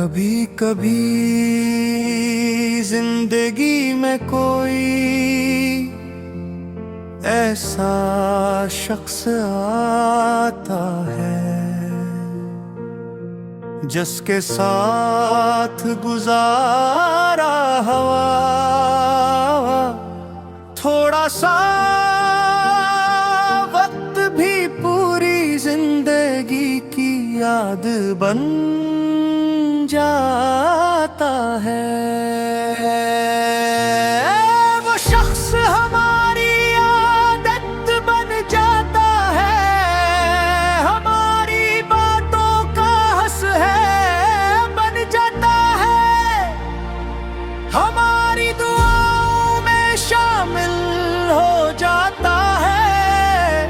कभी कभी जिंदगी में कोई ऐसा शख्स आता है जिसके साथ गुजारा हवा थोड़ा सा वक्त भी पूरी जिंदगी की याद बन जाता है। वो शख्स हमारी आदत बन जाता है, हमारी बातों का हंस है बन जाता है, हमारी दुआओं में शामिल हो जाता है।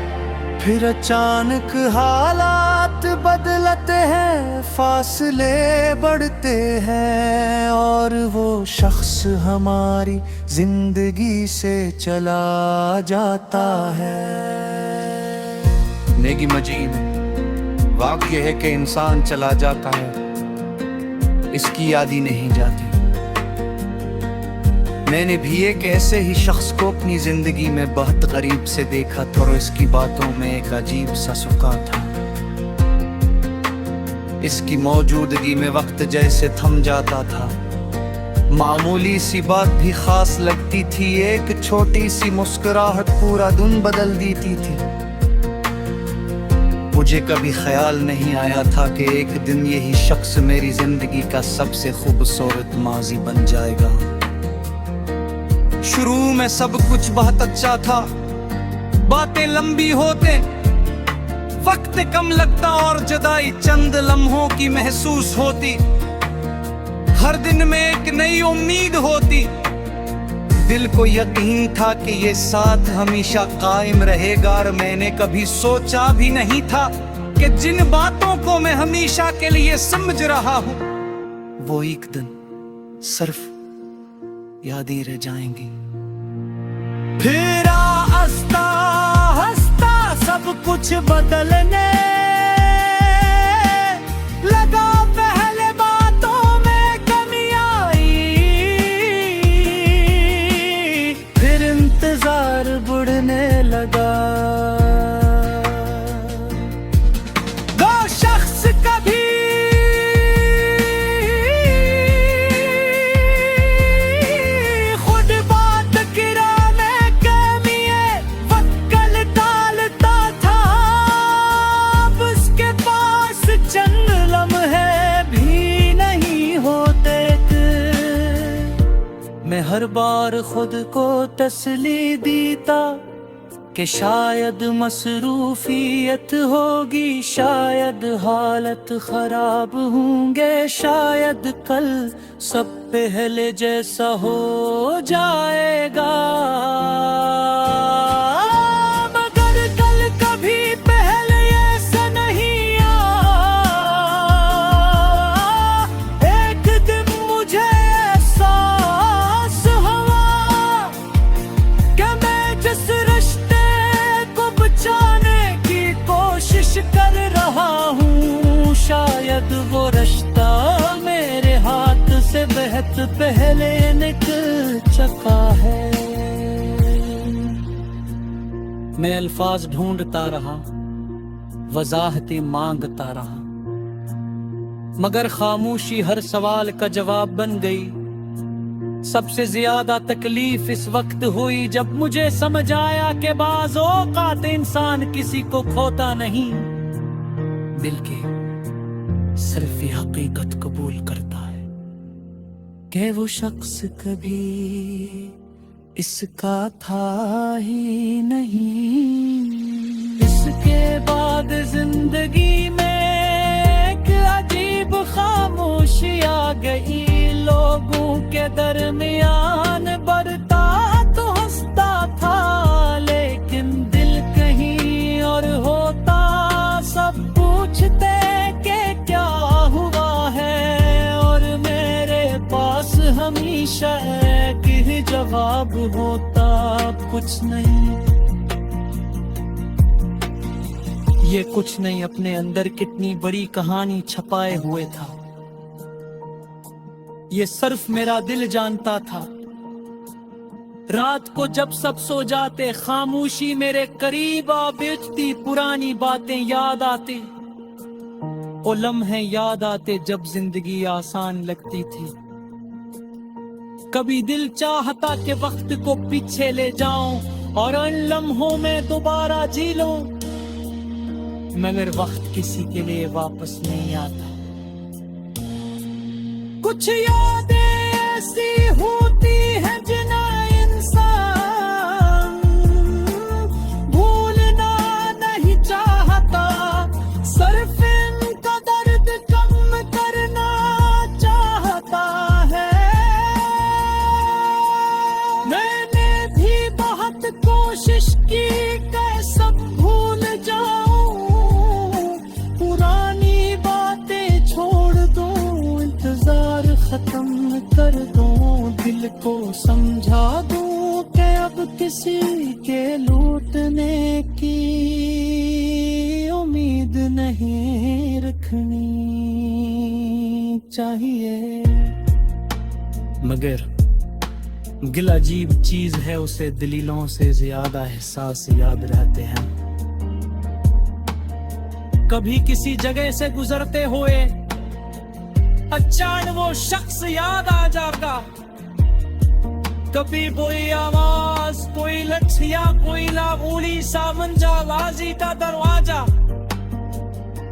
फिर अचानक हालात बदलते हैं, फासले बढ़ते हैं और वो शख्स हमारी जिंदगी से चला जाता है। नेगी मजीद वाक़या है कि इंसान चला जाता है, इसकी यादी नहीं जाती। मैंने भी एक ऐसे ही शख्स को अपनी जिंदगी में बहुत करीब से देखा था और इसकी बातों में एक अजीब सा सुकून था। इसकी मौजूदगी में वक्त जैसे थम जाता था, मामूली सी बात भी खास लगती थी, एक छोटी सी मुस्कुराहट पूरा दिन बदल देती थी। मुझे कभी ख्याल नहीं आया था कि एक दिन यही शख्स मेरी जिंदगी का सबसे खूबसूरत माजी बन जाएगा। शुरू में सब कुछ बहुत अच्छा था, बातें लंबी होते, वक्त कम लगता और जुदाई चंद लम्हों की महसूस होती। हर दिन में एक नई उम्मीद होती, दिल को यकीन था कि ये साथ हमेशा कायम रहेगा। और मैंने कभी सोचा भी नहीं था कि जिन बातों को मैं हमेशा के लिए समझ रहा हूँ वो एक दिन सिर्फ याद ही रह जाएंगी। फिर आस्ता हंसता सब कुछ बदलने लगा, पहले बातों में कमी आई, फिर इंतजार बढ़ने लगा। दो शख्स कभी मैं हर बार खुद को तसल्ली देता कि शायद मसरूफियत होगी, शायद हालत खराब होंगे, शायद कल सब पहले जैसा हो जाएगा। मगर कल कभी पहले ऐसा नहीं आया। एक दिन मुझे कर रहा हूँ, शायद वो रिश्ता मेरे हाथ से बहुत पहले निकल चुका है। मैं अल्फाज ढूंढता रहा, वजाहतें मांगता रहा, मगर खामोशी हर सवाल का जवाब बन गई। सबसे ज्यादा तकलीफ इस वक्त हुई जब मुझे समझ आया कि बाज़ औक़ात इंसान किसी को खोता नहीं, बल्कि सिर्फ ये हकीकत कबूल करता है कि वो शख्स कभी इसका था ही नहीं। इसके बाद जिंदगी में एक अजीब खामोशी आ गई, लोगों के दरमियान बढ़ता तो हंसता था, लेकिन दिल कहीं और होता। सब पूछते कि क्या हुआ है और मेरे पास हमेशा एक ही जवाब होता, कुछ नहीं। ये कुछ नहीं अपने अंदर कितनी बड़ी कहानी छपाए हुए था। ये सिर्फ मेरा दिल जानता था। रात को जब सब सो जाते, खामोशी मेरे करीब आ बेचती, पुरानी बातें याद आती, वो लम्हे याद आते जब जिंदगी आसान लगती थी। कभी दिल चाहता कि वक्त को पीछे ले जाऊं और उन लम्हों में दोबारा जी लूं, मगर वक्त किसी के लिए वापस नहीं आता। कुछ यादें ऐसी होती हैं जिन्हें इंसान भूलना नहीं चाहता, सिर्फ इनका दर्द कम करना चाहता है। मैंने भी बहुत कोशिश की कि सब भूल जाऊं, पुरानी बातें छोड़ दूं, इंतजार खत्म कर दूं, दिल को समझा दूं कि अब किसी के लूटने की उम्मीद नहीं रखनी चाहिए। मगर गिल अजीब चीज है, उसे दलीलों से ज्यादा एहसास याद रहते हैं। कभी किसी जगह से गुजरते हुए अचानक वो शख्स याद आ जाता, कभी कोई आवाज, कोई लठिया, कोई लाभूली सामंजाबाजी का दरवाजा,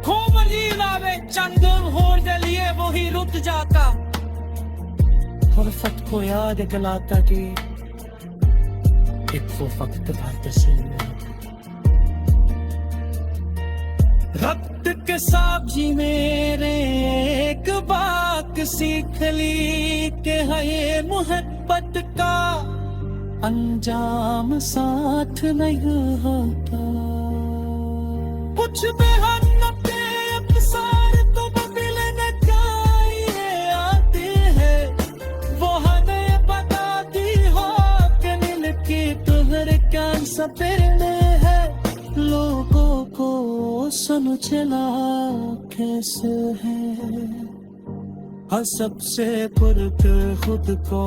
खूब अजीब आवे चंद होर के लिए वही रुक जाता, और फत को याद दिलाता कि एक वो वक्त वापस रक्त के सब्जी मेरे एक बात सीख ली कि है ये मोहब्बत का अंजाम साथ नहीं होता। कुछ बेहद अक्सर तो बदलने का ये आते हैं, वो हमें बताती हो कि नील की तुहर कान सपेरने है, लोगों को सुन चला कैसे है, हर सबसे पुरख खुद को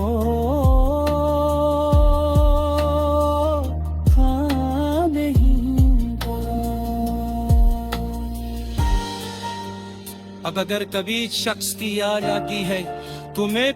हाँ नहीं। अब अगर कभी शख्स की याद आती है तुम्हें